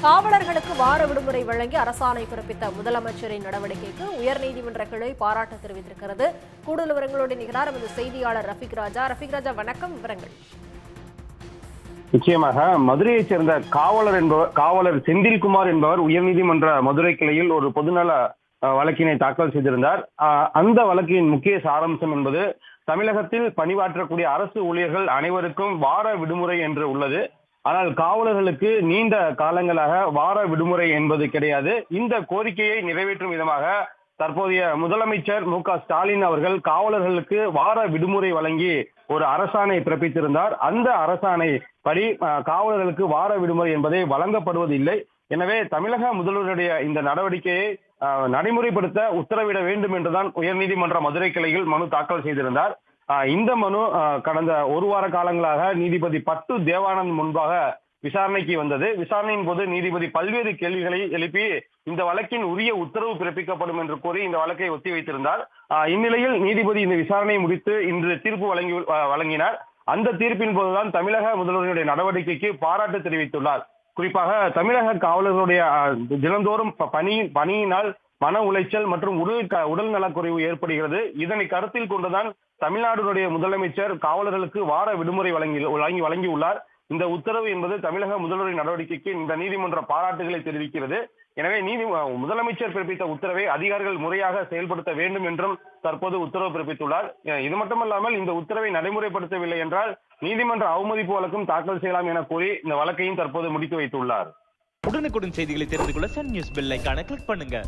காவலர்களுக்கு வார விடுமுறை வழங்கி அரசாணை பிறப்பித்த முதலமைச்சரின் நடவடிக்கைக்கு உயர்நீதிமன்ற கிளை பாராட்டு தெரிவித்திருக்கிறது. கூடுதல் விவரங்களோடு நிகழார் நமது செய்தியாளர் ரஃபீக் ராஜா. வணக்கம். விவரங்கள். நிச்சயமாக மதுரையைச் சேர்ந்த காவலர் செந்தில்குமார் என்பவர் உயர்நீதிமன்ற மதுரை கிளையில் ஒரு பொதுநல வழக்கினை தாக்கல் செய்திருந்தார். அந்த வழக்கின் முக்கிய சாராம்சம் என்பது தமிழகத்தில் பணியாற்றக்கூடிய அரசு ஊழியர்கள் அனைவருக்கும் வார விடுமுறை என்று உள்ளது. ஆனால் காவலர்களுக்கு நீண்ட காலங்களாக வார விடுமுறை என்பது கிடையாது. இந்த கோரிக்கையை நிறைவேற்றும் விதமாக தற்போதைய முதலமைச்சர் மு.க.ஸ்டாலின் அவர்கள் காவலர்களுக்கு வார விடுமுறை வழங்கி ஒரு அரசாணை பிறப்பித்திருந்தார். அந்த அரசாணை படி காவலர்களுக்கு வார விடுமுறை என்பதை வழங்கப்படுவதில்லை. எனவே தமிழக முதல்வருடைய இந்த நடவடிக்கையை நடைமுறைப்படுத்த உத்தரவிட வேண்டும் என்றுதான் உயர்நீதிமன்ற மதுரை கிளையில் மனு தாக்கல் செய்திருந்தார். இந்த மனு கடந்த ஒரு வார காலங்களாக நீதிபதி பட்டு தேவானந்த் முன்பாக விசாரணைக்கு வந்தது. விசாரணையின் போது நீதிபதி பல்வேறு கேள்விகளை எழுப்பி இந்த வழக்கின் உரிய உத்தரவு பிறப்பிக்கப்படும் என்று கூறி இந்த வழக்கை ஒத்திவைத்திருந்தார். இந்நிலையில் நீதிபதி இந்த விசாரணையை முடித்து இன்று தீர்ப்பு வழங்கினார். அந்த தீர்ப்பின் போதுதான் தமிழக முதல்வருடைய நடவடிக்கைக்கு பாராட்டு தெரிவித்துள்ளார். குறிப்பாக தமிழக காவலர்களுடைய தினந்தோறும் பணியினால் மன உளைச்சல் மற்றும் உடல் நலக்குறைவு ஏற்படுகிறது. இதனை கருத்தில் கொண்டுதான் தமிழ்நாடுடைய முதலமைச்சர் காவலர்களுக்கு வார விடுமுறை வழங்கியுள்ளார். இந்த உத்தரவு என்பது தமிழக முதல்வரின் நடவடிக்கைக்கு இந்த நீதிமன்ற பாராட்டுகளை தெரிவிக்கிறது. எனவே முதலமைச்சர் பிறப்பித்த உத்தரவை அதிகாரிகள் முறையாக செயல்படுத்த வேண்டும் என்றும் தற்போது உத்தரவு பிறப்பித்துள்ளார். இது மட்டுமல்லாமல் இந்த உத்தரவை நடைமுறைப்படுத்தவில்லை என்றால் நீதிமன்ற அவமதிப்பு வழக்கும் தாக்கல் செய்யலாம் என கூறி இந்த வழக்கையும் தற்போது முடித்து வைத்துள்ளார். உடனுக்குடன் செய்திகளை தெரிந்து கொள்ள சன் நியூஸ் பெல் ஐகானை கிளிக் பண்ணுங்க.